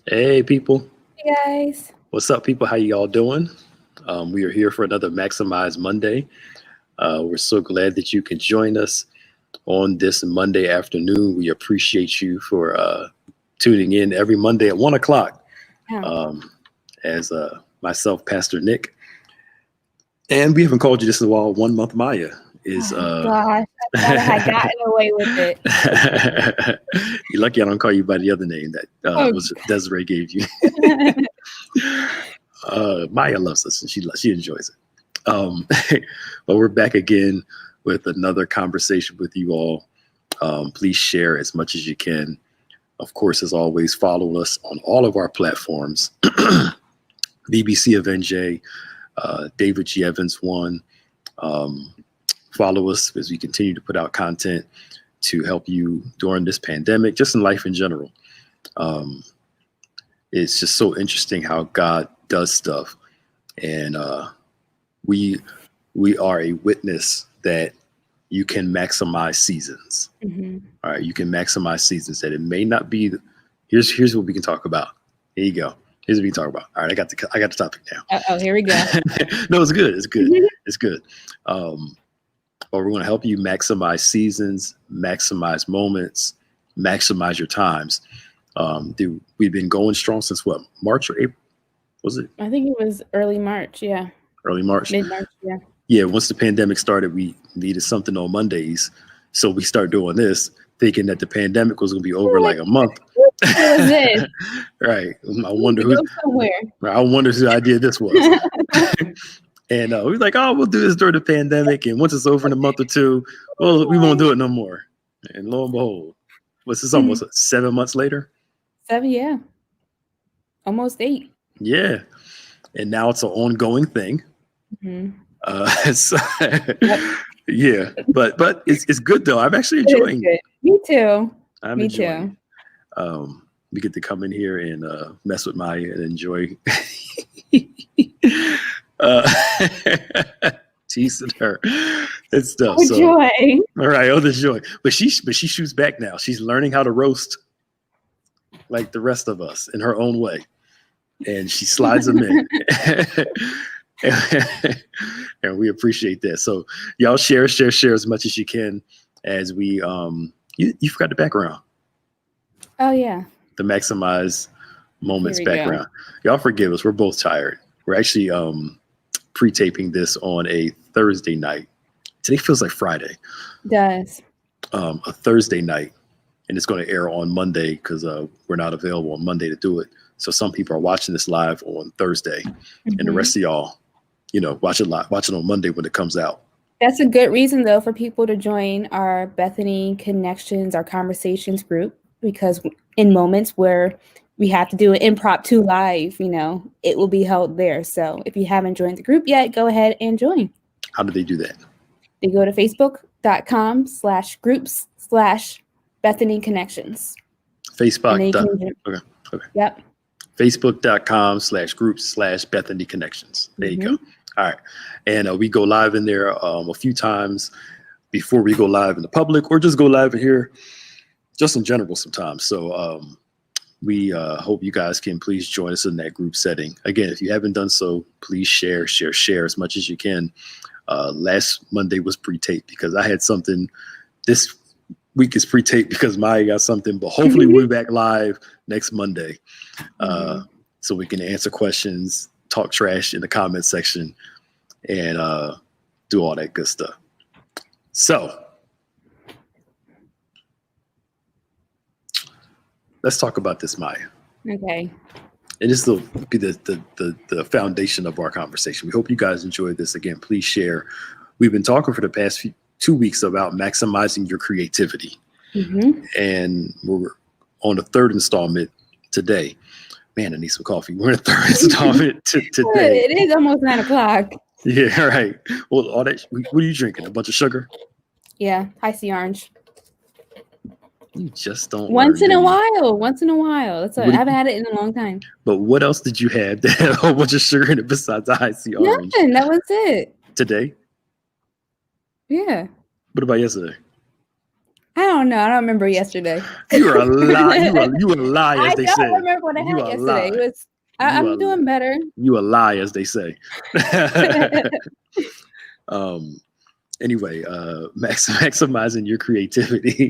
Hey people, Hey guys. what's up people? How y'all doing? We are here for another Maximize Monday. We're so glad that you can join us on this Monday afternoon. We appreciate you for tuning in every Monday at 1 o'clock. Yeah. Um, as myself, Pastor Nick, and we haven't called you this in a while. 1 month Maya is. Oh gosh, I thought I had gotten away with it. You're lucky I don't call you by the other name that Oh. was Desiree gave you. Maya loves us and she enjoys it. But we're back again with another conversation with you all. Please share as much as you can. Of course, as always, follow us on all of our platforms. BBC of NJ, David G. Evans one. Follow us as we continue to put out content to help you during this pandemic, just in life in general. It's just so interesting how God does stuff, and we are a witness that you can maximize seasons. Mhm. All right, you can maximize seasons. That it may not be. Here's what we can talk about. Here you go. Here's what we can talk about. All right, I got the topic now. Oh, here we go. No, it's good. It's good. It's good. But we're going to help you maximize seasons, maximize moments, maximize your times. We've been going strong since what, March or April? Was it I think it was early March. Yeah, early March? mid-March. Yeah. Yeah, once the pandemic started, we needed something on Mondays. So we started doing this, thinking that the pandemic was going to be over like a month. What was this? Right. I wonder Go somewhere. whose idea this was. And we were like, oh, we'll do this during the pandemic. And once it's over in a month or two, well, we won't do it no more. And lo and behold, what's this almost 7 months later? 7, yeah. Almost 8. Yeah. And now it's an ongoing thing. Mhm. So, yeah, but it's good though. I'm actually enjoying it. Me too. I'm Me enjoying too. We get to come in here and mess with Maya and enjoy teasing her and stuff. Oh, so joy. All right, oh the joy. But she shoots back now. She's learning how to roast like the rest of us in her own way. And she slides them in. And we appreciate that. So y'all share as much as you can as we you forgot the background. Oh yeah. The Maximize Moments Here we background. Y'all forgive us. We're both tired. We're actually pre-taping this on a Thursday night. Today feels like Friday. It does. A Thursday night, and it's going to air on Monday because we're not available on Monday to do it. So some people are watching this live on Thursday, and the rest of y'all, watch it on Monday when it comes out. That's a good reason, though, for people to join our Bethany Connections, our conversations group, because in moments where we have to do an impromptu live, it will be held there. So if you haven't joined the group yet, go ahead and join. How do they do that? They go to facebook.com/groups/Bethany Connections. Facebook. Okay. Yep. Facebook.com/groups/Bethany Connections. There you go. All right. And we go live in there a few times before we go live in the public, or just go live in here just in general sometimes. So we hope you guys can please join us in that group setting. Again, if you haven't done so, please share as much as you can. Last Monday was pre-taped because I had something. This week is pre-taped because Maya got something, but hopefully we'll be back live next Monday so we can answer questions, talk trash in the comment section, and do all that good stuff. So let's talk about this, Maya. Okay. And this will be the foundation of our conversation. We hope you guys enjoyed this. Again, please share. We've been talking for the past 2 weeks about maximizing your creativity. And we're on the third installment today. Man, I need some coffee. We're in the third installment today. It is almost 9 o'clock. Yeah, right. Well, all that. What are you drinking? A bunch of sugar? Yeah, High C Orange. You just don't. Once in a while. That's what I haven't had it in a long time. But what else did you have that had a whole bunch of sugar in it besides the High C Orange? Nothing. That was it. Today? Yeah. What about yesterday? I don't know. I don't remember yesterday. You are a lie. You a lie, as I they don't say. remember what I You had are a yesterday. lie. It was. You I'm are doing better. you a lie, as they say. um. Anyway, maximizing your creativity,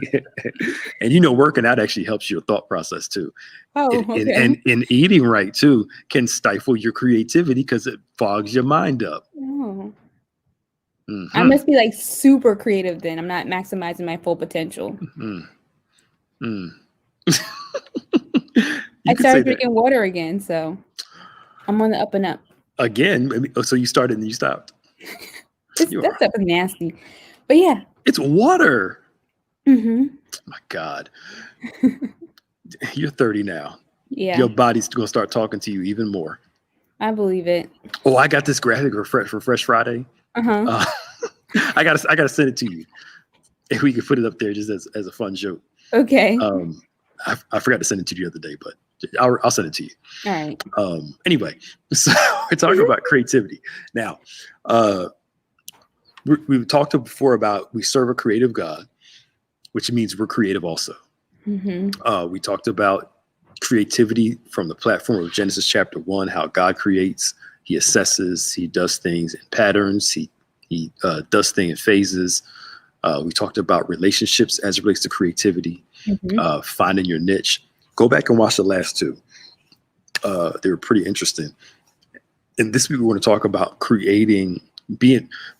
and working out actually helps your thought process too. Oh, okay. And eating right too can stifle your creativity because it fogs your mind up. Oh. I Mm-hmm. must be like super creative then. I'm not maximizing my full potential. Mm. Mm. I You could say started that drinking water again, so I'm on the up and up. again. So you started and you stopped. That stuff is nasty. But yeah. It's water. Mm-hmm. My God. You're 30 now. Yeah. Your body's gonna start talking to you even more. I believe it. Oh, I got this graphic for Fresh Friday. Uh-huh. I gotta send it to you. If we could put it up there just as a fun joke. Okay. I forgot to send it to you the other day, but I'll send it to you. All right. Anyway, so we're talking about creativity. Now, we've talked before about we serve a creative God, which means we're creative also. Mm-hmm. We talked about creativity from the platform of Genesis chapter 1, how God creates, he assesses, he does things in patterns, he does things in phases. We talked about relationships as it relates to creativity, finding your niche. Go back and watch the last two. They were pretty interesting. And this week we want to talk about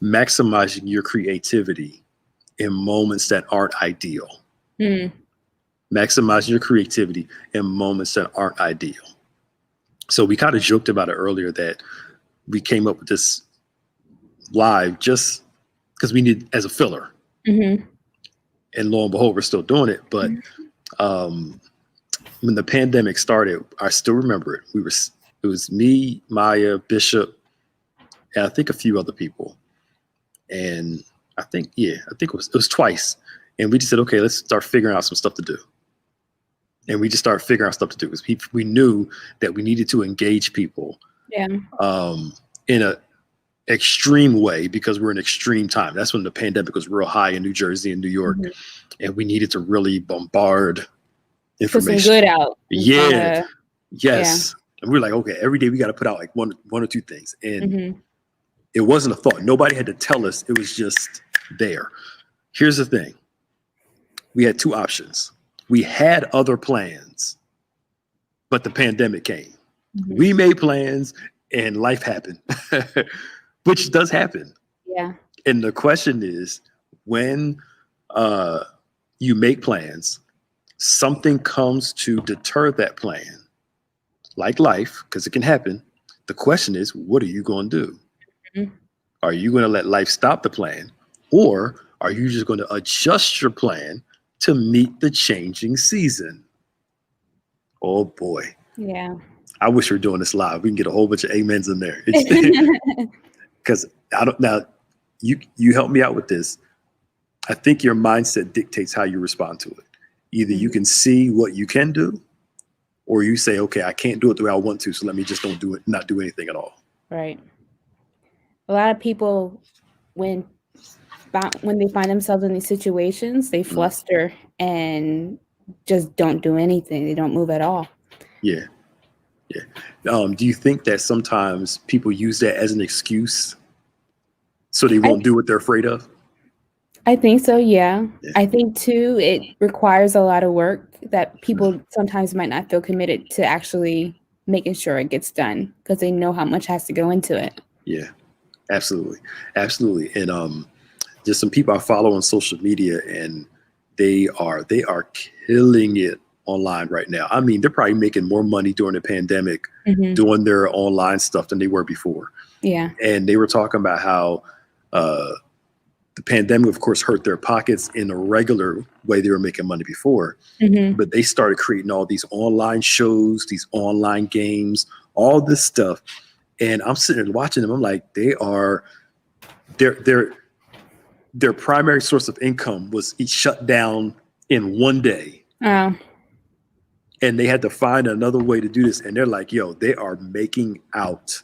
maximizing your creativity in moments that aren't ideal. Maximizing your creativity in moments that aren't ideal. So we kind of joked about it earlier that we came up with this live just because we need as a filler. And lo and behold, we're still doing it. But when the pandemic started, I still remember it. It was me, Maya, Bishop, and I think a few other people. And I think it was twice. And we just said, okay, let's start figuring out some stuff to do. And we just started figuring out stuff to do because we knew that we needed to engage people in a extreme way because we're in extreme time. That's when the pandemic was real high in New Jersey and New York. And we needed to really bombard information. Put some good out. Yeah. Yes. And we were like, okay, every day we got to put out like one or two things. And it wasn't a thought. Nobody had to tell us. It was just there. Here's the thing. We had two options. We had other plans, but the pandemic came. We made plans and life happened, which does happen. Yeah. And the question is, when you make plans, something comes to deter that plan, like life, because it can happen. The question is, what are you going to do? Are you going to let life stop the plan, or are you just going to adjust your plan to meet the changing season? Oh boy. Yeah. I wish we were doing this live. We can get a whole bunch of amens in there. Because you help me out with this. I think your mindset dictates how you respond to it. Either you can see what you can do, or you say, okay, I can't do it the way I want to, so let me just not do anything at all. Right. A lot of people, when they find themselves in these situations, they fluster and just don't do anything. They don't move at all. Yeah. Do you think that sometimes people use that as an excuse so they won't do what they're afraid of? I think so, yeah. I think, too, it requires a lot of work that people sometimes might not feel committed to actually making sure it gets done because they know how much has to go into it. Yeah, absolutely. And just some people I follow on social media, and they are killing it online right now. I mean, they're probably making more money during the pandemic doing their online stuff than they were before. Yeah. And they were talking about how the pandemic, of course, hurt their pockets in a regular way they were making money before. But they started creating all these online shows, these online games, all this stuff. And I'm sitting there watching them. I'm like, their primary source of income was shut down in one day. Wow. And they had to find another way to do this. And they're like, yo, they are making out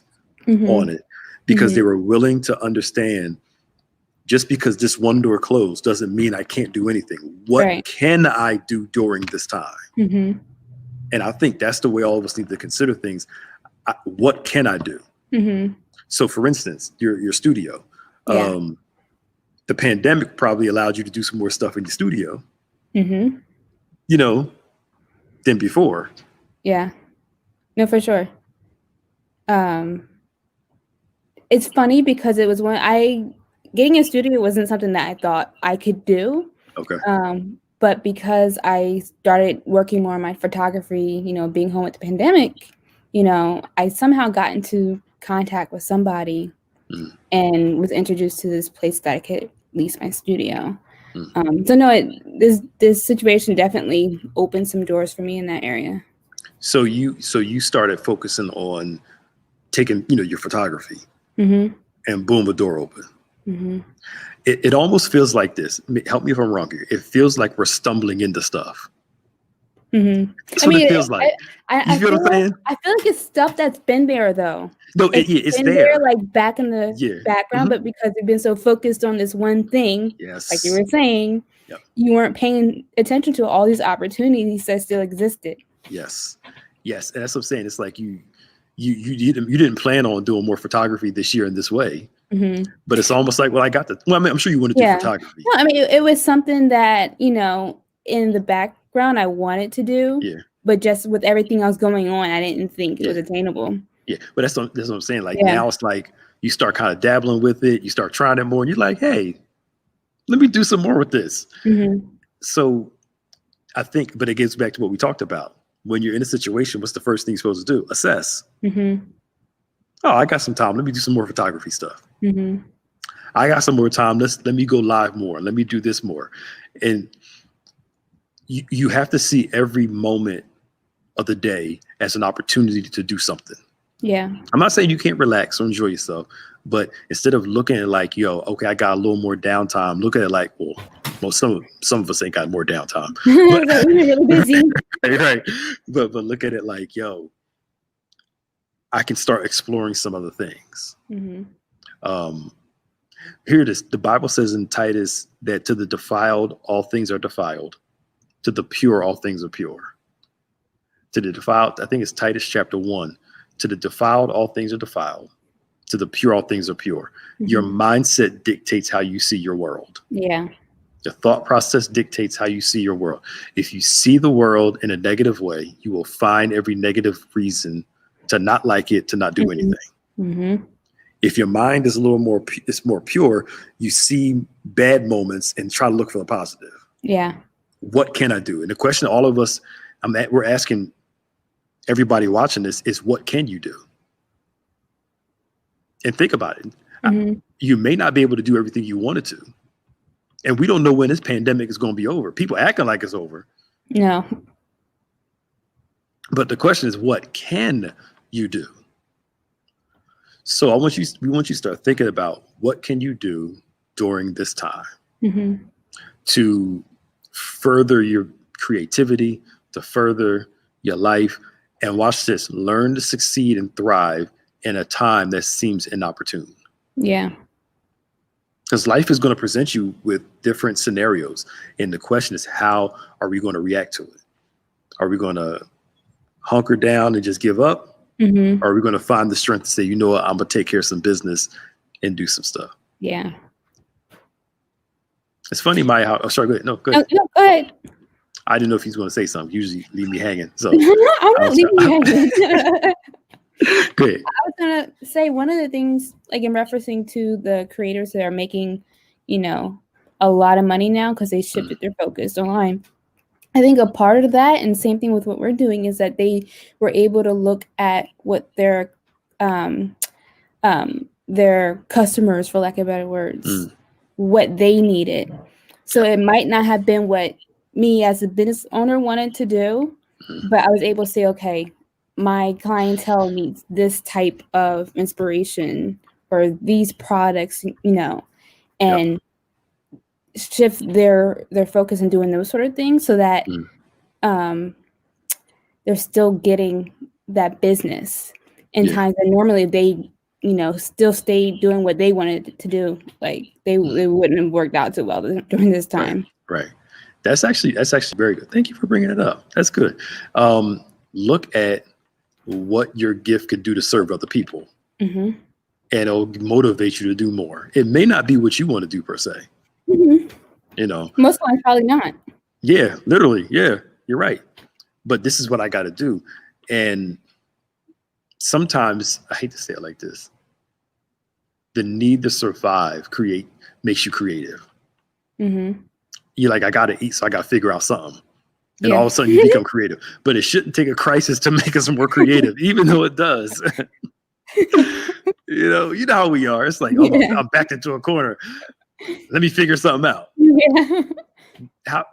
on it because they were willing to understand just because this one door closed doesn't mean I can't do anything. What Right. can I do during this time? Mm-hmm. And I think that's the way all of us need to consider things. What can I do? Mm-hmm. So, for instance, your studio. Yeah. The pandemic probably allowed you to do some more stuff in your studio, Mm-hmm. Than before. Yeah. No, for sure. It's funny because it was getting a studio wasn't something that I thought I could do. Okay. But because I started working more on my photography, being home with the pandemic, I somehow got into contact with somebody and was introduced to this place that I could lease my studio. So no, this situation definitely opened some doors for me in that area. So you started focusing on taking, your photography, Mm-hmm. and boom, a door open. Mm-hmm. It almost feels like this. Help me if I'm wrong here. It feels like we're stumbling into stuff. Mm-hmm. That's what it feels like. I You feel what I'm saying? I feel like it's stuff that's been there though. No, it's been there. like back in the background, but because you've been so focused on this one thing, Yes. like you were saying, you weren't paying attention to all these opportunities that still existed. Yes. And that's what I'm saying. It's like you didn't plan on doing more photography this year in this way, but it's almost like, well, I got the. Well, I mean, I'm sure you want to do photography. Well, I mean, it was something that in the background I wanted to do. Yeah. But just with everything else going on, I didn't think it was attainable. Yeah, but that's what I'm saying. Like now, it's like you start kind of dabbling with it. You start trying it more, and you're like, hey, let me do some more with this. Mm-hmm. So I think, but it gets back to what we talked about. When you're in a situation, what's the first thing you're supposed to do? Assess. Mm-hmm. Oh, I got some time. Let me do some more photography stuff. Mm-hmm. I got some more time. Let me go live more. Let me do this more. And you have to see every moment of the day as an opportunity to do something. Yeah. I'm not saying you can't relax or enjoy yourself, but instead of looking at it like, yo, okay, I got a little more downtime, look at it like, well, some of us ain't got more downtime. But, we're really busy. right. But look at it like, yo, I can start exploring some other things. Mm-hmm. Here it is. The Bible says in Titus that to the defiled, all things are defiled. To the pure, all things are pure. To the defiled, I think it's Titus chapter 1. To the defiled, all things are defiled. To the pure, all things are pure. Mm-hmm. Your mindset dictates how you see your world. Yeah. The thought process dictates how you see your world. If you see the world in a negative way, you will find every negative reason to not like it, to not do anything. Mm-hmm. If your mind is a little more, it's more pure, you see bad moments and try to look for the positive. Yeah. What can I do? And the question all of us, we're asking everybody watching this is, what can you do? And think about it. Mm-hmm. You may not be able to do everything you wanted to. And we don't know when this pandemic is going to be over. People acting like it's over. No. But the question is, what can you do? So we want you to start thinking about what can you do during this time to further your creativity, to further your life, and watch this, learn to succeed and thrive in a time that seems inopportune. Yeah. Because life is going to present you with different scenarios. And the question is, how are we going to react to it? Are we going to hunker down and just give up? Or are we going to find the strength to say, you know what, I'm going to take care of some business and do some stuff? Yeah. It's funny, Maya. How, sorry, go ahead. No, go ahead. No, go ahead. I didn't know if he's going to say something. Usually leave me hanging. So I'm not leaving you hanging. Go ahead. I was going to say one of the things, like in referencing to the creators that are making, a lot of money now because they shifted their focus online. I think a part of that, and same thing with what we're doing, is that they were able to look at what their customers, for lack of better words, what they needed. So it might not have been what me as a business owner wanted to do, but I was able to say, okay, my clientele needs this type of inspiration or these products, and shift their focus in doing those sort of things so that they're still getting that business in times that normally they still stayed doing what they wanted to do, like they wouldn't have worked out too well during this time. Right. That's actually very good. Thank you for bringing it up. That's good. Look at what your gift could do to serve other people, Mm-hmm. and it'll motivate you to do more. It may not be what you want to do per se. Mm-hmm. Most times, probably not. Yeah, literally. Yeah, you're right. But this is what I got to do. And sometimes, I hate to say it like this, the need to survive makes you creative. Mm-hmm. You're like, I got to eat, so I got to figure out something. And all of a sudden you become creative. But it shouldn't take a crisis to make us more creative, even though it does. You know how we are. It's like, I'm backed into a corner. Let me figure something out. Yeah. How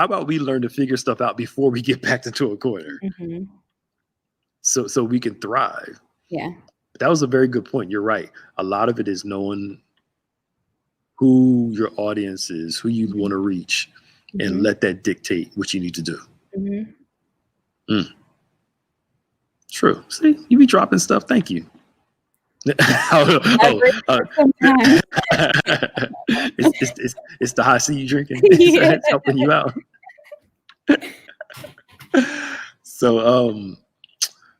about we learn to figure stuff out before we get backed into a corner? Mm-hmm. So we can thrive. Yeah. That was a very good point. You're right. A lot of it is knowing who your audience is, who you want to reach, and let that dictate what you need to do. Mm-hmm. True. See, you be dropping stuff. Thank you. It's the high C you drinking. It's helping you out. So,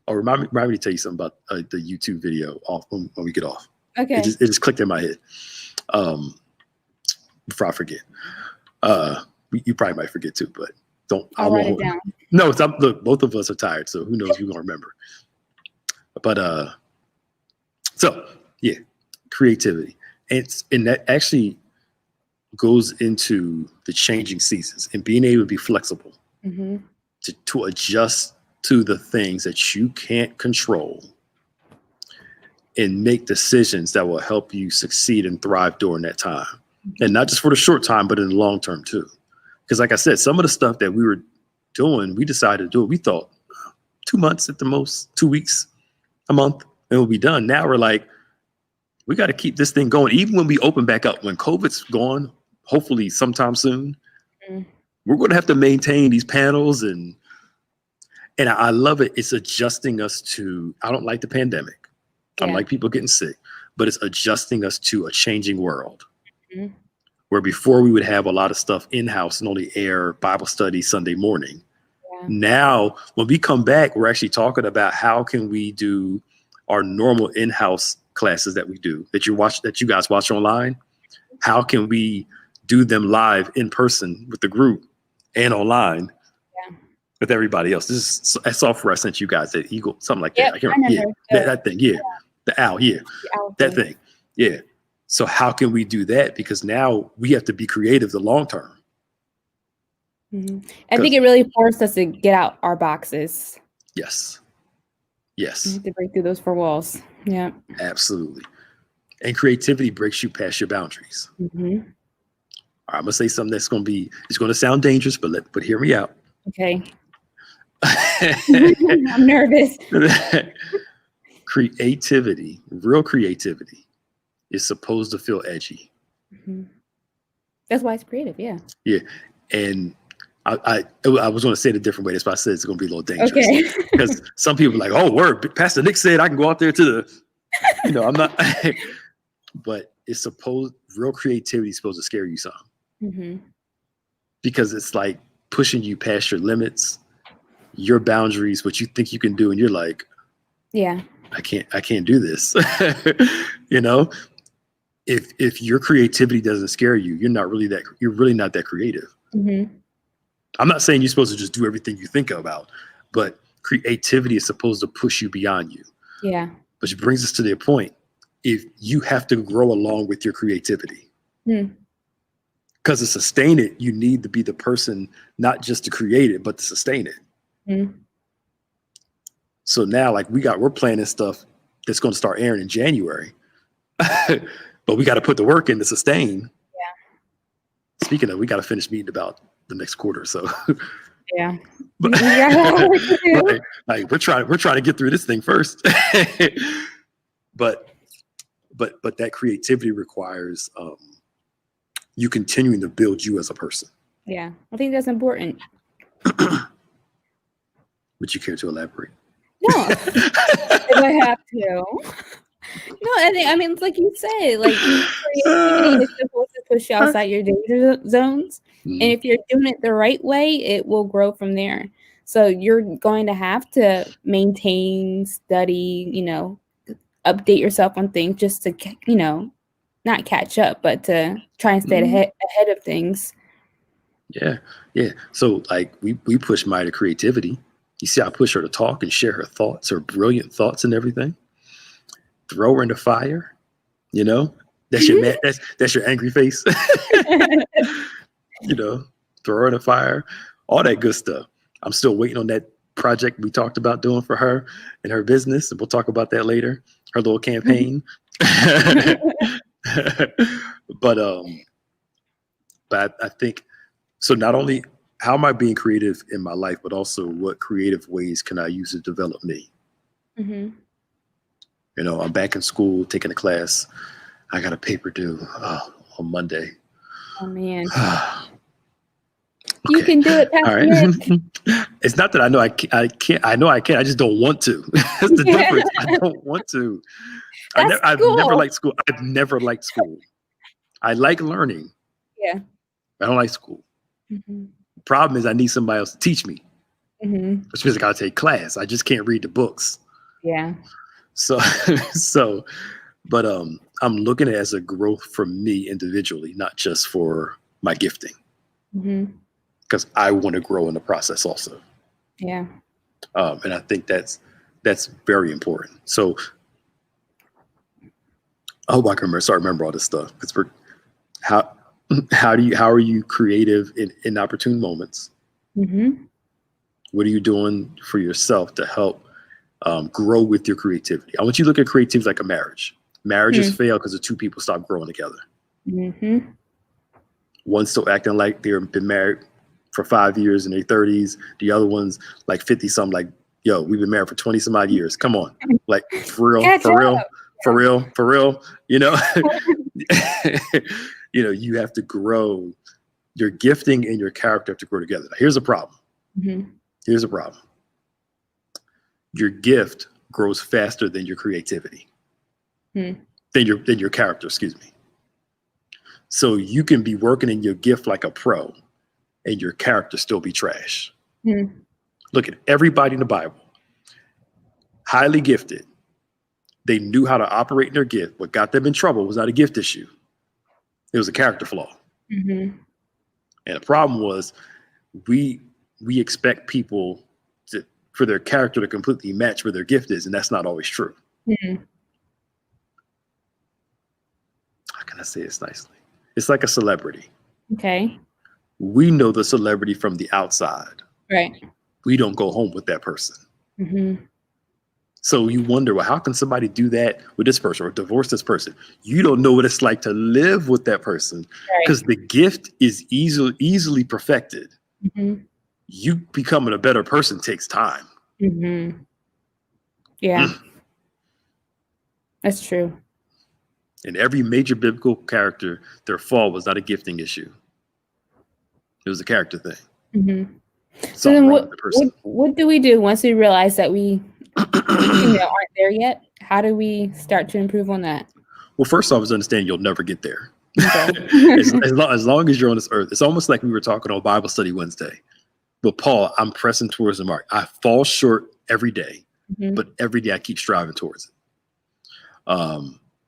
remind me to tell you something about the YouTube video when we get off. Okay. It just clicked in my head. Before I forget. You probably might forget too, but don't. I'll write it down. No, look, both of us are tired, so who knows if we're gonna remember. But so yeah, creativity, and that actually goes into the changing seasons and being able to be flexible to adjust to the things that you can't control and make decisions that will help you succeed and thrive during that time, and not just for the short time, but in the long term too. Because like I said, some of the stuff that we were doing, we decided to do it. We thought 2 months at the most, 2 weeks, a month, and we'll be done. Now we're like, we got to keep this thing going. Even when we open back up, when COVID's gone, hopefully sometime soon, we're going to have to maintain these panels. And I love it. It's adjusting us to, I don't like the pandemic. I don't like people getting sick, but it's adjusting us to a changing world. Where before we would have a lot of stuff in-house and only air Bible study Sunday morning. Now, when we come back, we're actually talking about how can we do our normal in-house classes that we do, that you guys watch online. How can we do them live in person with the group and online with everybody else? This is a software I sent you guys, that Eagle, something like that. I can't remember. That thing, the owl, that thing, So how can we do that? Because now we have to be creative the long term. I think it really forced us to get out our boxes. Yes. To break through those four walls. Yeah. Absolutely. And creativity breaks you past your boundaries. All right, I'm gonna say something it's gonna sound dangerous, but hear me out. Okay. I'm nervous. Creativity, real creativity, is supposed to feel edgy. That's why it's creative, yeah. And I was going to say it a different way. That's why I said it's going to be a little dangerous. Because some people are like, oh, word, Pastor Nick said I can go out there to the, I'm not. But real creativity is supposed to scare you some. Because it's like pushing you past your limits, your boundaries, what you think you can do. And you're like, I can't do this. If your creativity doesn't scare you, you're really not that creative. I'm not saying you're supposed to just do everything you think about, but creativity is supposed to push you beyond you. Which brings us to the point, if you have to grow along with your creativity. Because to sustain it, you need to be the person, not just to create it, but to sustain it. So now, like, we're planning stuff that's going to start airing in January, but we got to put the work in to sustain. Speaking of, we got to finish meeting about the next quarter. So but, like we're trying to get through this thing first. but that creativity requires you continuing to build you as a person. I think that's important. Would you care to elaborate? No, if I have to. No, I mean, it's like you said, like creativity is supposed to push you outside your danger zones. And Mhm. if you're doing it the right way, it will grow from there. So you're going to have to maintain, study, update yourself on things just to, not catch up, but to try and stay Mhm. ahead of things. Yeah, yeah. So like we push Maya to creativity. You see, I push her to talk and share her thoughts, her brilliant thoughts and everything. Throw her in the fire. You know, that's your mad. That's your angry face. you know, throw her in the fire. All that good stuff. I'm still waiting on that project we talked about doing for her and her business, and we'll talk about that later. Her little campaign. but but I think so. Not only how am I being creative in my life, but also what creative ways can I use to develop me? Hmm. I'm back in school taking a class. I got a paper due on Monday. Oh man, you Okay. can do it, Pastor All right. Nick. It's not that I know I can't. I know I can. I just don't want to. That's the difference. I don't want to. That's I've never cool. liked school. I've never liked school. I like learning. Yeah. I don't like school. Hmm. Problem is I need somebody else to teach me, Hmm. which means I gotta take class. I just can't read the books. Yeah. So so but I'm looking at it as a growth for me individually, not just for my gifting. Hmm. Because I want to grow in the process also. Yeah. And I think that's very important. So I hope I can start remember all this stuff. Because we're how how are you creative in opportune moments? Hmm. What are you doing for yourself to help grow with your creativity? I want you to look at creativity like a marriage. Marriages fail because the two people stop growing together. Hmm. One's still acting like they've been married for 5 years in their 30s. The other one's like 50 something, like, yo, we've been married for 20 some odd years. Come on. Like for real, Catch for real, up. for real, for real. You know, you have to grow your gifting and your character have to grow together. Now, here's a problem. Hmm. Here's a problem. Your gift grows faster than your creativity, Hmm. than your character, excuse me. So you can be working in your gift like a pro and your character still be trash. Hmm. Look at everybody in the Bible, highly gifted. They knew how to operate in their gift. What got them in trouble was not a gift issue. It was a character flaw. Hmm. And the problem was we expect people for their character to completely match where their gift is, and that's not always true. Hmm. How can I say this nicely? It's like a celebrity. Okay. We know the celebrity from the outside. Right. We don't go home with that person. Hmm. So you wonder, well, how can somebody do that with this person or divorce this person? You don't know what it's like to live with that person because Right. the gift is easily perfected. Hmm. You becoming a better person takes time. Hmm. Yeah, that's true. And every major biblical character, their fall was not a gifting issue. It was a character thing. Hmm. So Something then wrong with the person. what do we do once we realize that we aren't there yet? How do we start to improve on that? Well, first off, is understand you'll never get there. Okay. as long as you're on this earth, it's almost like we were talking on Bible study Wednesday. But Paul, I'm pressing towards the mark. I fall short every day, Hmm. but every day I keep striving towards it.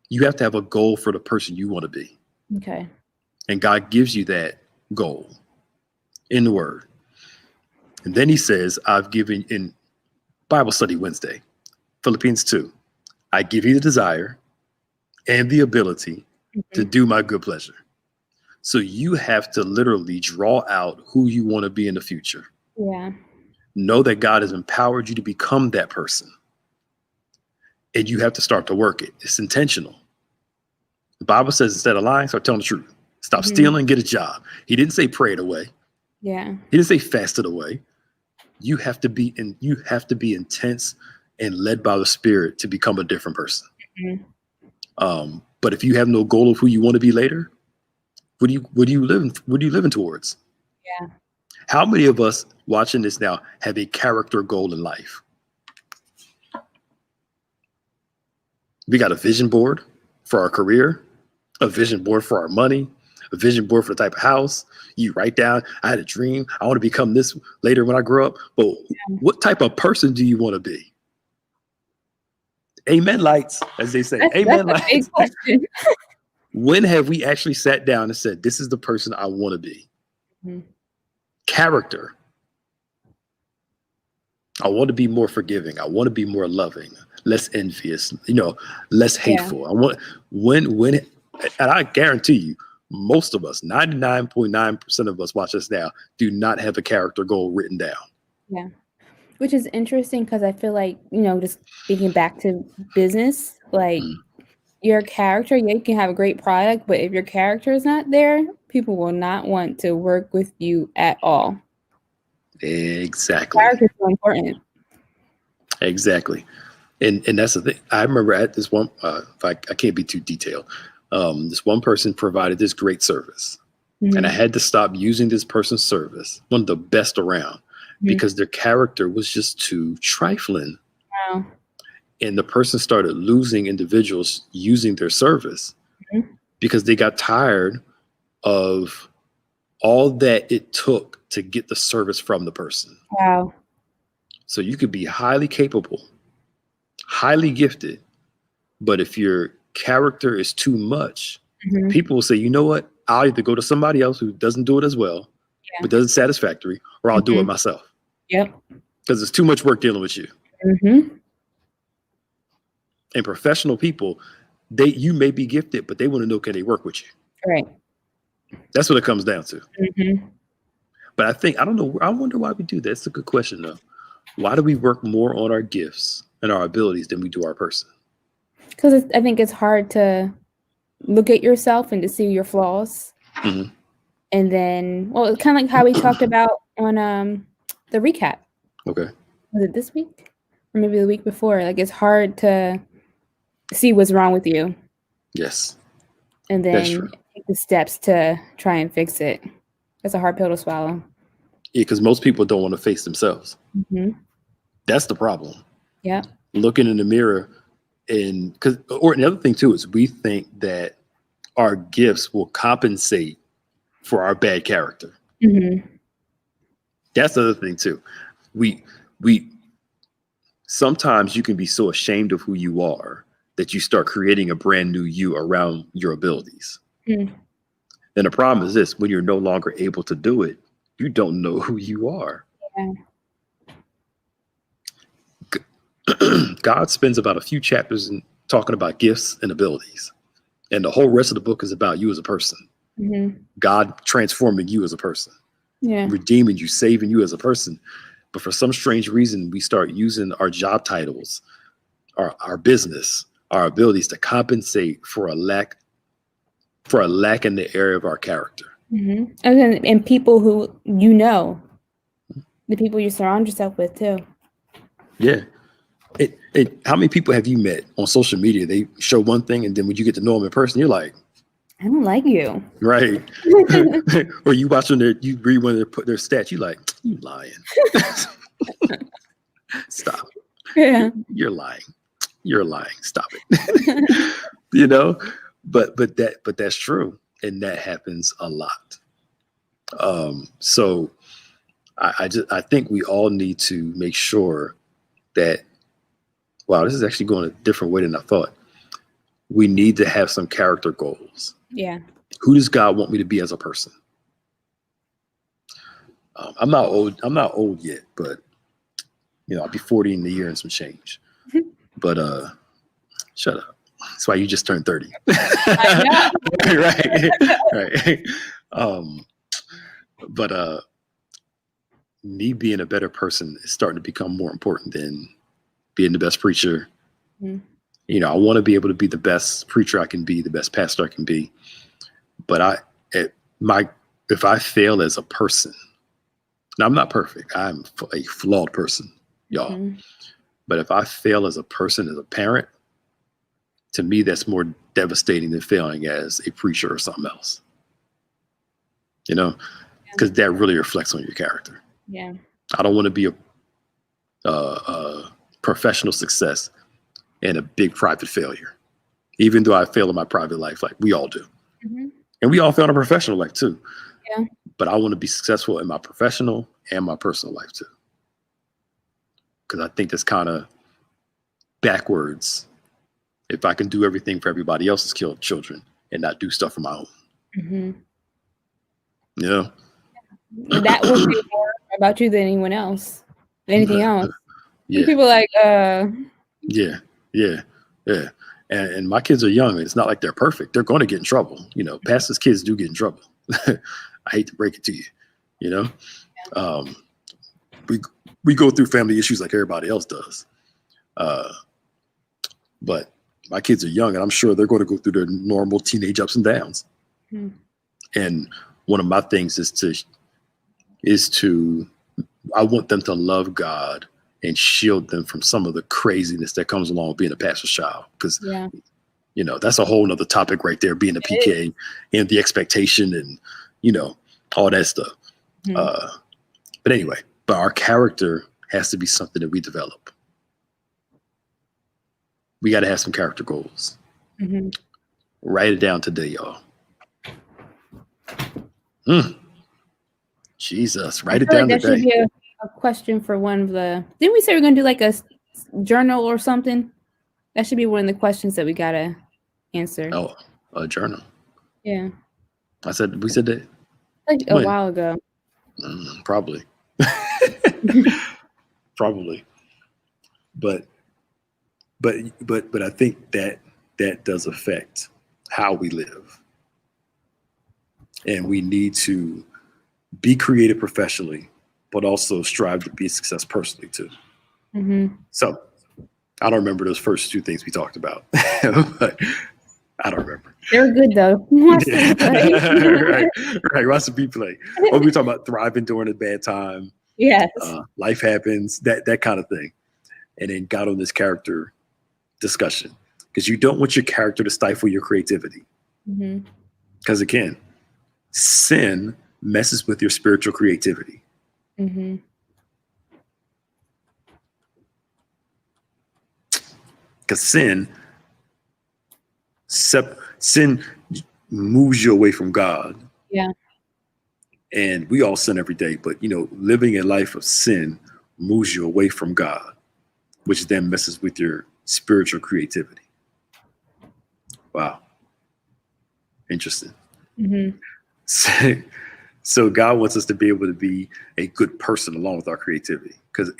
You have to have a goal for the person you want to be. Okay. And God gives you that goal in the word. And then he says, I've given in Bible study Wednesday, Philippians 2, I give you the desire and the ability to Hmm. do my good pleasure. So you have to literally draw out who you want to be in the future. Yeah. Know that God has empowered you to become that person. And you have to start to work it. It's intentional. The Bible says instead of lying, start telling the truth. Stop Hmm. stealing, get a job. He didn't say pray it away. Yeah. He didn't say fast it away. You have to be intense and led by the Spirit to become a different person. Hmm. But if you have no goal of who you want to be later, what are you living towards? Yeah. How many of us watching this now have a character goal in life? We got a vision board for our career, a vision board for our money, a vision board for the type of house. You write down, I had a dream. I want to become this later when I grow up. But what type of person do you want to be? Amen lights, as they say. Amen That's a big lights. question. When have we actually sat down and said, this is the person I want to be? Mhm. Character. I want to be more forgiving. I want to be more loving, less envious, less hateful. I want when and I guarantee you, most of us, 99.9% of us watch us now, do not have a character goal written down. Yeah. Which is interesting because I feel like, just thinking back to business, like Mm. your character, yeah, you can have a great product, but if your character is not there, people will not want to work with you at all. Exactly. Character is so important. Exactly. And that's the thing. I remember at this one, I can't be too detailed. This one person provided this great service. Mhm. And I had to stop using this person's service, one of the best around, Mhm. because their character was just too trifling. Wow. And the person started losing individuals using their service Mhm. because they got tired of all that it took to get the service from the person. Wow. So you could be highly capable, highly gifted, but if your character is too much, Mhm. people will say, you know what? I'll either go to somebody else who doesn't do it as well, Yeah. but doesn't satisfactory, or I'll do it Mhm. myself Yep. because it's too much work dealing with you. Mhm. And professional people, you may be gifted, but they want to know, can they work with you? Right. That's what it comes down to. Mhm. But I don't know. I wonder why we do that. That's a good question, though. Why do we work more on our gifts and our abilities than we do our person? Because I think it's hard to look at yourself and to see your flaws. Mhm. And then, well, it's kind of like how we talked about on the recap. Okay. Was it this week? Or maybe the week before? Like, it's hard to see what's wrong with you Yes, and that's true. then take the steps to try and fix it. That's a hard pill to swallow. Yeah, because most people don't want to face themselves. Hmm. That's the problem. Yeah. Looking in the mirror, and another thing too is we think that our gifts will compensate for our bad character. Hmm. That's the other thing too. We sometimes you can be so ashamed of who you are that you start creating a brand new you around your abilities. Mm. And the problem is this: when you're no longer able to do it, you don't know who you are. Yeah. God spends about a few chapters in talking about gifts and abilities. And the whole rest of the book is about you as a person. Hmm. God transforming you as a person, Yeah. redeeming you, saving you as a person. But for some strange reason, we start using our job titles, our business, our abilities to compensate for a lack in the area of our character. Hmm. And people who the people you surround yourself with too. Yeah. How many people have you met on social media? They show one thing, and then when you get to know them in person, you're like, I don't like you. right. Or you read one of their stats, you like, you lying. Stop. Yeah. You're lying. You're lying. Stop it. But that's true. And that happens a lot. So I think we all need to make sure that, wow, this is actually going a different way than I thought. We need to have some character goals. Yeah. Who does God want me to be as a person? I'm not old yet, but I'll be 40 in the year and some change. But shut up. That's why you just turned 30. I know. Right. But me being a better person is starting to become more important than being the best preacher. Mm-hmm. I want to be able to be the best preacher I can be, the best pastor I can be. But if I fail as a person, now I'm not perfect. I'm a flawed person, y'all. Mm-hmm. But if I fail as a person, as a parent, to me, that's more devastating than failing as a preacher or something else. Because that really reflects on your character. Yeah. I don't want to be a professional success and a big private failure. Even though I fail in my private life, like we all do. Mm-hmm. And we all fail in our professional life too. Yeah. But I want to be successful in my professional and my personal life too. Because I think that's kind of backwards. If I can do everything for everybody else's children and not do stuff for my own. Mm-hmm. You know? That will say more about you than anyone else. Anything else. Yeah. People like, Yeah. And my kids are young. It's not like they're perfect. They're going to get in trouble. You know, pastors' kids do get in trouble. I hate to break it to you. You know, we go through family issues like everybody else does. But my kids are young, and I'm sure they're going to go through their normal teenage ups and downs. Hmm. And one of my things is to I want them to love God and shield them from some of the craziness that comes along with being a pastor's child. Because, you know, that's a whole nother topic right there, being a PK and the expectation and, you know, all that stuff. Mm-hmm. But anyway, our character has to be something that we develop. We got to have some character goals. Mm-hmm. Write it down today, y'all. Jesus, write it down that today. Should be a question for one of the. Didn't we say we're gonna do like a journal or something? That should be one of the questions that we gotta answer. Oh, a journal. Yeah. We said that like a while ago. Probably. Probably. But I think that does affect how we live. And we need to be creative professionally, but also strive to be a success personally too. Mm-hmm. So I don't remember those first two things we talked about, but I don't remember. They were good though. Right. Watch the replay. Or we talking about thriving during a bad time. Yes. Life happens, that kind of thing. And then got on this character discussion because you don't want your character to stifle your creativity. Because it can. Sin messes with your spiritual creativity. Mm-hmm. Because sin moves you away from God. Yeah. And we all sin every day, but you know, living a life of sin moves you away from God, which then messes with your spiritual creativity. Wow. Interesting. Mm-hmm. So God wants us to be able to be a good person along with our creativity. Because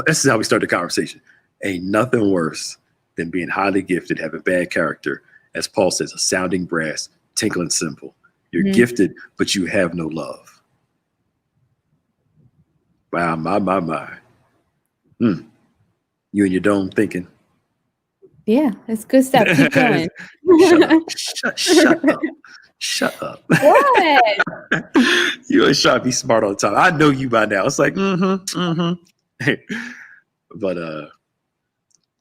this is how we start the conversation. Ain't nothing worse than being highly gifted, having bad character. As Paul says, a sounding brass, tinkling cymbal. You're gifted, but you have no love. Wow, my. You and your dome thinking. Yeah, that's good stuff. Keep going. Shut up. Shut up. What? You always try to be smart all the time. I know you by now. It's like, But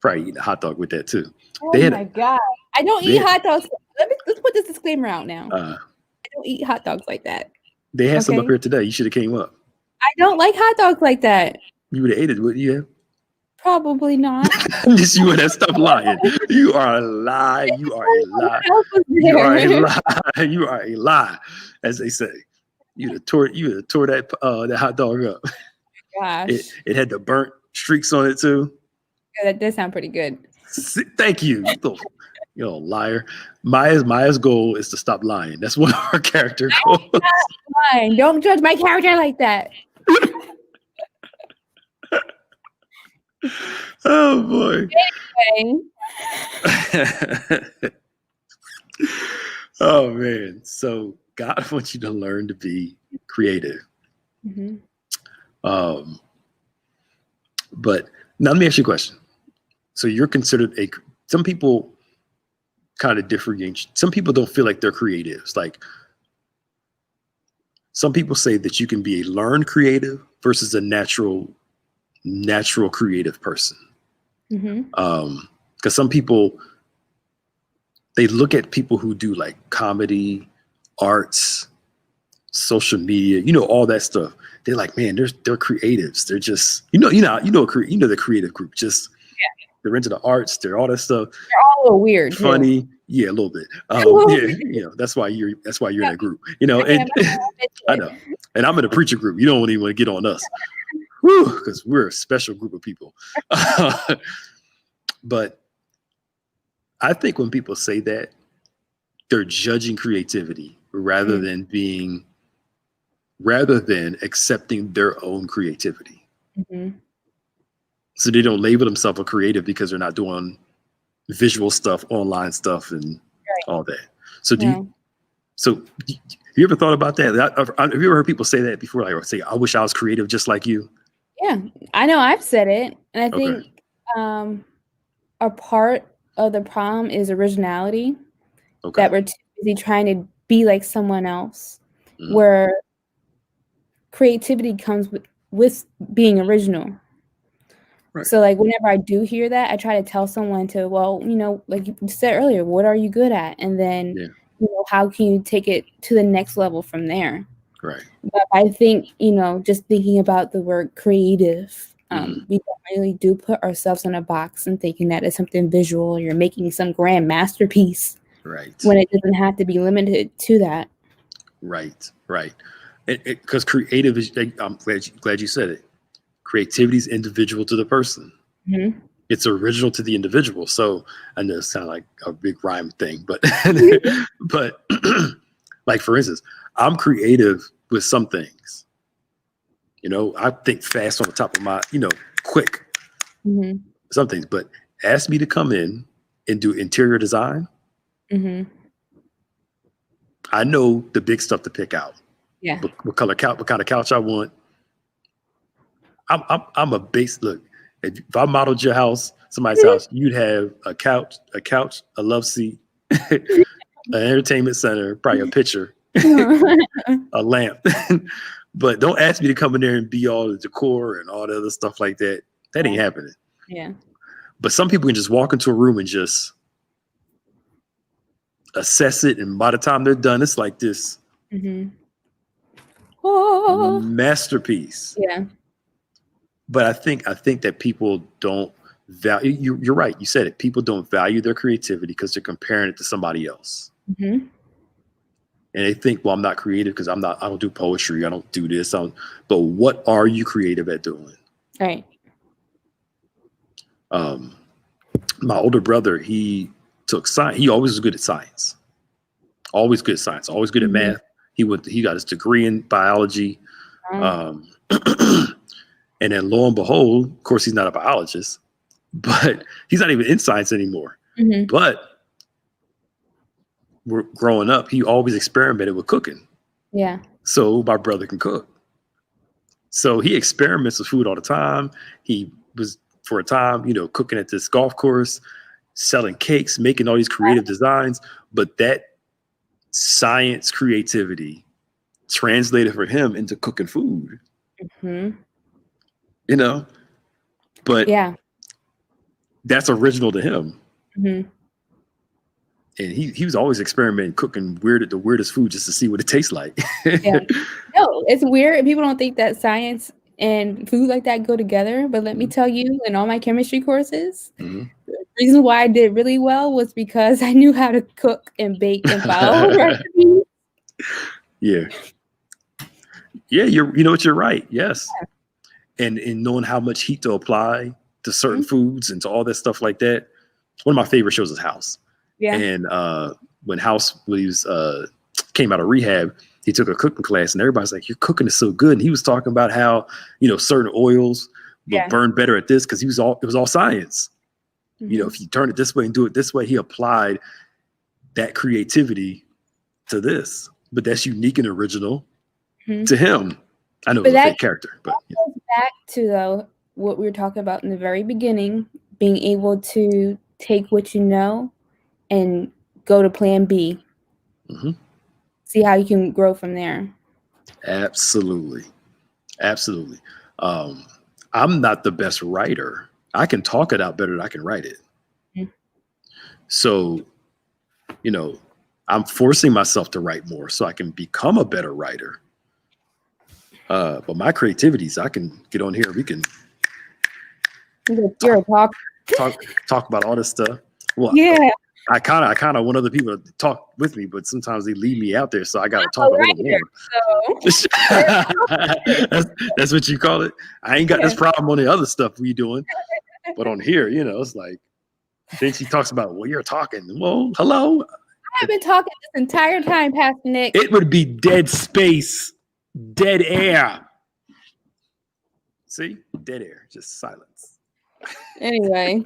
probably eating a hot dog with that too. Oh my God. I don't eat hot dogs. Let's put this disclaimer out now. I don't eat hot dogs like that. They had some up here today. You should have came up. I don't like hot dogs like that. You would have ate it, wouldn't you have? Probably not. Just you would have stopped lying. You are a lie. You are a lie. You are a lie. You are a lie, as they say. You'd have tore that hot dog up. Gosh. It had the burnt streaks on it too. Yeah, that does sound pretty good. Thank you. You know, liar. Maya's goal is to stop lying. That's one of her character goals. I'm not lying. Don't judge my character like that. Oh boy. Anyway. Oh man. So God wants you to learn to be creative. Mm-hmm. But now let me ask you a question. So you're considered some people kind of differentiate. Some people don't feel like they're creatives. Like some people say that you can be a learned creative versus a natural creative person. Because some people, they look at people who do like comedy, arts, social media, you know, all that stuff. They're like, man, they're creatives. They're just, the creative group, just they're into the arts, they're all that stuff. A little weird, too. Funny, yeah, a little bit. Yeah, that's why you're in that group, and I know, and I'm in a preacher group. You don't even want to get on us, because we're a special group of people. But I think when people say that, they're judging creativity rather than accepting their own creativity. Mm-hmm. So they don't label themselves a creative because they're not doing visual stuff, online stuff, and all that. So have you ever thought about that? Have you ever heard people say that before? Like, or say, "I wish I was creative just like you." Yeah, I know I've said it, and I think a part of the problem is originality. Okay. That we're too busy trying to be like someone else, where creativity comes with being original. Right. So like whenever I do hear that, I try to tell someone to, well, like you said earlier, what are you good at? And then, how can you take it to the next level from there? Right. But I think, just thinking about the word creative, we really do put ourselves in a box and thinking that it's something visual, you're making some grand masterpiece. Right. When it doesn't have to be limited to that. Right. Because creative is, I'm glad you said it. Creativity is individual to the person. Mm-hmm. It's original to the individual. So I know it sounds like a big rhyme thing, but but like, for instance, I'm creative with some things. I think fast on the top of my, quick. Mm-hmm. Some things, but ask me to come in and do interior design. Mm-hmm. I know the big stuff to pick out. Yeah. What kind of couch I want. I'm a base. Look, if I modeled your house, somebody's house, you'd have a couch, a love seat, an entertainment center, probably a picture, a lamp. But don't ask me to come in there and be all the decor and all the other stuff like that. That ain't happening. Yeah. But some people can just walk into a room and just assess it, and by the time they're done, it's like this masterpiece. Yeah. But I think that people don't value. You're right. You said it. People don't value their creativity because they're comparing it to somebody else, and they think, "Well, I'm not creative because I don't do poetry. I don't do this." But what are you creative at doing? Right. My older brother, he took science. He always was good at science. Always good at science. Always good at math. He got his degree in biology. And then lo and behold, of course, he's not a biologist, but he's not even in science anymore. Mm-hmm. But we're growing up, he always experimented with cooking. Yeah. So my brother can cook. So he experiments with food all the time. He was, for a time, cooking at this golf course, selling cakes, making all these creative designs. But that science creativity translated for him into cooking food. Mm-hmm. But that's original to him. Mm-hmm. And he was always experimenting, cooking the weirdest food just to see what it tastes like. Yeah. No, it's weird. People don't think that science and food like that go together. But let me tell you, in all my chemistry courses, the reason why I did really well was because I knew how to cook and bake and follow recipes. Yeah. Yeah, you're right. Yes. Yeah. And in knowing how much heat to apply to certain foods and to all that stuff like that. One of my favorite shows is House. Yeah. And when House came out of rehab, he took a cooking class, and everybody's like, "Your cooking is so good." And he was talking about how certain oils will burn better at this because it was all science. Mm-hmm. If you turn it this way and do it this way, he applied that creativity to this, but that's unique and original to him. I know it's a fake character, but goes back to what we were talking about in the very beginning, being able to take what you know and go to plan B. Mm-hmm. See how you can grow from there. Absolutely. I'm not the best writer. I can talk it out better than I can write it. Mm-hmm. So, I'm forcing myself to write more so I can become a better writer. But my creativities, I can get on here. We can. You're a talker. talk about all this stuff. Well, Yeah. I kind of want other people to talk with me, but sometimes they leave me out there, so I got to talk a Right little there. more. So That's what you call it. I ain't got this yeah. problem on the other stuff we doing, but on here, it's like. Then she talks about, well, you're talking. Well, hello. I've been talking this entire time, Pastor Nick. It would be dead space, dead air. See, dead air, just silence. Anyway.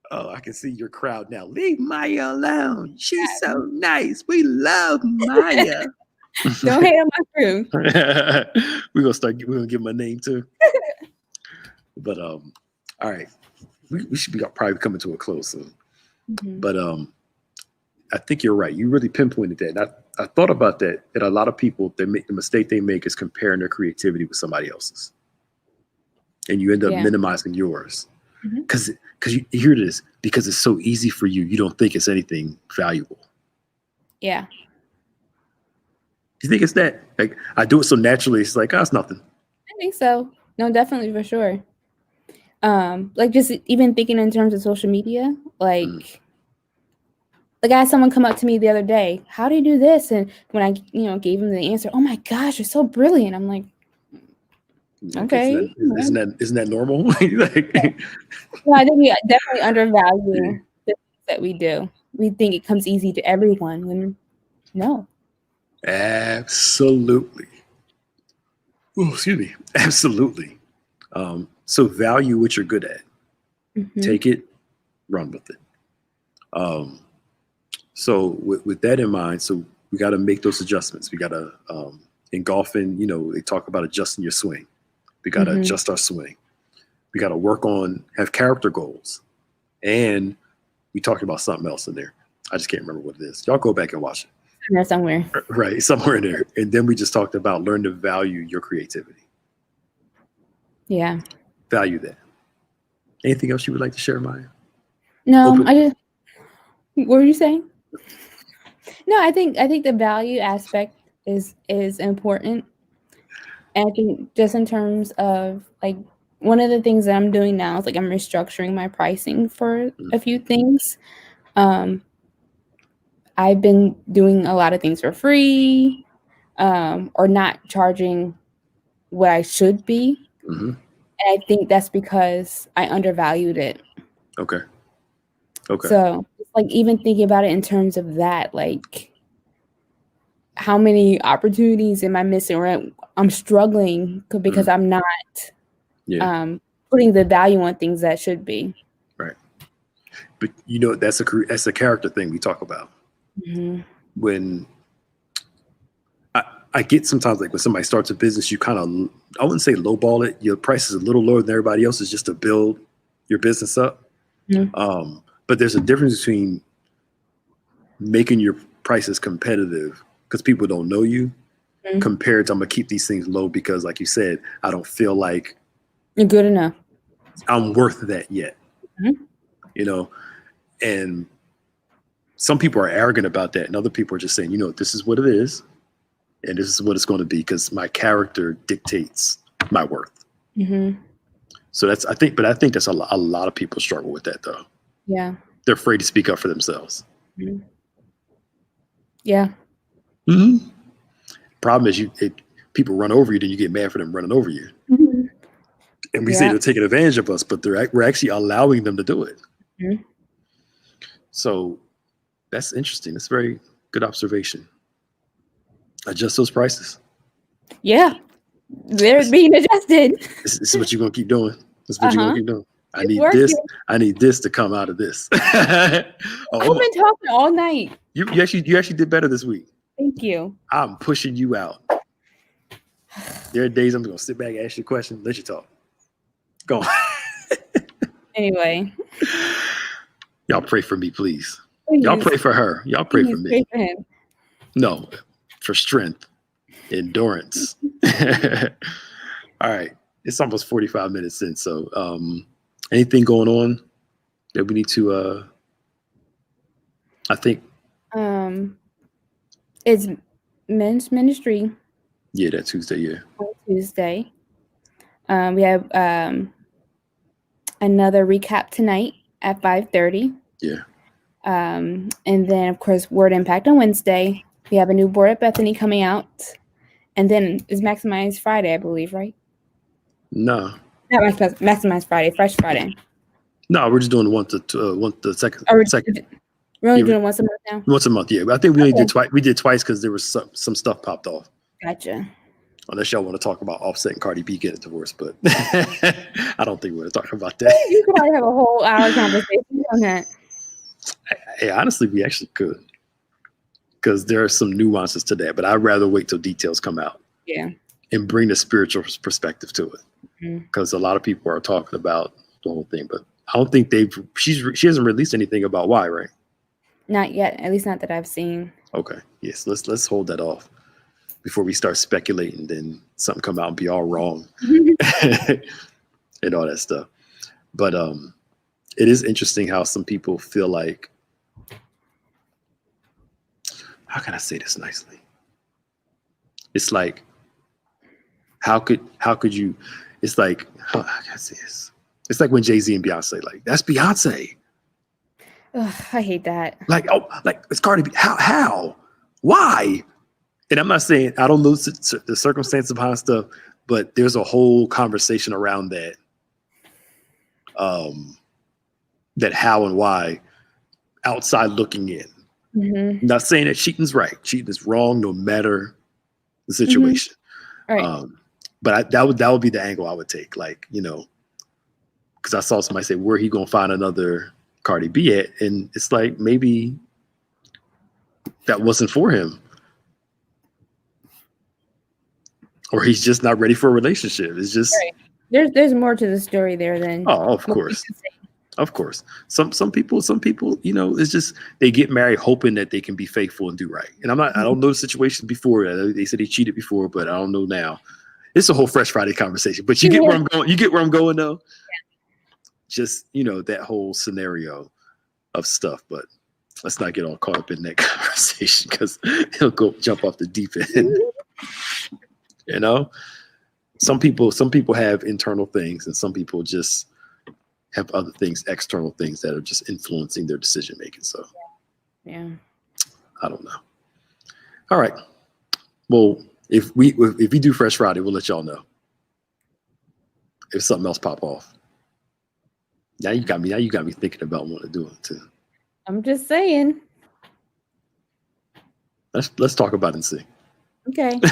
Oh, I can see your crowd now. Leave Maya alone. She's so nice. We love Maya. Don't hate on my crew. We're gonna give him a name too. But all right. We should be probably coming to a close soon. Mm-hmm. But I think you're right. You really pinpointed that. And I thought about that. That a lot of people, the mistake they make is comparing their creativity with somebody else's, and you end up minimizing yours. Because you hear this, because it's so easy for you, you don't think it's anything valuable. Yeah. You think it's that? Like, I do it so naturally. It's like, it's nothing. I think so. No, definitely, for sure. Like, just even thinking in terms of social media, like I had someone come up to me the other day, how do you do this? And when I, gave them the answer, oh my gosh, you're so brilliant. I'm like, okay. Isn't that normal? Well, I think we definitely undervalue the things that we do. We think it comes easy to everyone when no. Absolutely. Oh, excuse me. Absolutely. So value what you're good at. Mm-hmm. Take it, run with it. So with that in mind, so we got to make those adjustments. We got to, in golfing, they talk about adjusting your swing. We got to adjust our swing. We got to work on, have character goals. And we talked about something else in there. I just can't remember what it is. Y'all go back and watch it. Somewhere. Right, somewhere in there. And then we just talked about learn to value your creativity. Yeah. Value that. Anything else you would like to share, Maya? No, what were you saying? No, I think the value aspect is important. And I think just in terms of like one of the things that I'm doing now is like I'm restructuring my pricing for a few things. I've been doing a lot of things for free, or not charging what I should be. Mm-hmm. And I think that's because I undervalued it. Okay. So like even thinking about it in terms of that, like how many opportunities am I missing, or I'm struggling because I'm not putting the value on things that should be. Right. But that's a character thing we talk about. Mm-hmm. When I get sometimes like when somebody starts a business, you kind of, I wouldn't say lowball it. Your price is a little lower than everybody else's just to build your business up. Mm-hmm. But there's a difference between making your prices competitive because people don't know you, compared to I'm gonna keep these things low because, like you said, I don't feel like you're good enough. I'm worth that yet. Mm-hmm. And some people are arrogant about that, and other people are just saying, this is what it is, and this is what it's going to be because my character dictates my worth. Mm-hmm. So I think that's a lot of people struggle with that though. Yeah. They're afraid to speak up for themselves. Mm-hmm. Yeah. Mm-hmm. Problem is people run over you, then you get mad for them running over you. Mm-hmm. And we say they're taking advantage of us, but we're actually allowing them to do it. Mm-hmm. So that's interesting. That's a very good observation. Adjust those prices. Yeah. They're being adjusted. This is what you're going to keep doing. This is what you're going to keep doing. I need this to come out of this. I've been talking all night. You actually did better this week. Thank you. I'm pushing you out. There are days I'm going to sit back, ask you a question, let you talk. Go on. Anyway. Y'all pray for me, please. Y'all pray for her. Y'all pray for me. Pray for him. No, for strength, endurance. All right. It's almost 45 minutes in. So anything going on that we need to, I think. It's men's ministry. Yeah, that Tuesday, yeah. On Tuesday. We have another recap tonight at 5:30. Yeah. And then, of course, Word Impact on Wednesday. We have a new board at Bethany coming out. And then it's Maximize Friday, I believe, right? No. Not Maximize Friday, Fresh Friday. No, we're just doing the second. Or Second. We're only Yeah, doing once a month now? Once a month, yeah. I think we only Okay. did twice. We did twice because there was some stuff popped off. Gotcha. Unless y'all want to talk about Offset and Cardi B getting divorced, but I don't think we're going to talk about that. You could probably have a whole hour conversation on that. Hey, honestly, we actually could, because there are some nuances to that. But I'd rather wait till details come out. Yeah. And bring the spiritual perspective to it, because Mm-hmm. a lot of people are talking about the whole thing, but I don't think she hasn't released anything about why, right? Not yet, at least not that I've seen. Okay, yes, let's hold that off before we start speculating. Then something come out and be all wrong and all that stuff. But it is interesting how some people feel like, how can I say this nicely? It's like, how could you? It's like, how can I say this? It's like when Jay-Z and Beyonce, like, that's Beyonce. Ugh, I hate that. Like, oh, like it's Cardi B. How? Why? And I'm not saying I don't know the circumstances behind stuff, but there's a whole conversation around that. That how and why, outside looking in. Mm-hmm. Not saying that cheating's right. Cheating is wrong, no matter the situation. Right. But that would be the angle I would take. Like, because I saw somebody say, where he gonna find another Cardi B at? And it's like, maybe that wasn't for him. Or he's just not ready for a relationship. It's just There's more to the story there than of course. Of course. Some people, it's just they get married hoping that they can be faithful and do right. And I don't know the situation before. They said they cheated before, but I don't know now. It's a whole Fresh Friday conversation. But you get where I'm going. You get where I'm going though. Yeah. Just, that whole scenario of stuff. But let's not get all caught up in that conversation, because he'll jump off the deep end. Some people have internal things, and some people just have other things, external things that are just influencing their decision making. So yeah, I don't know. All right. Well, if we do Fresh Friday, we'll let y'all know if something else pop off. Now you got me thinking about wanting to do it too. I'm just saying. Let's talk about it and see. Okay.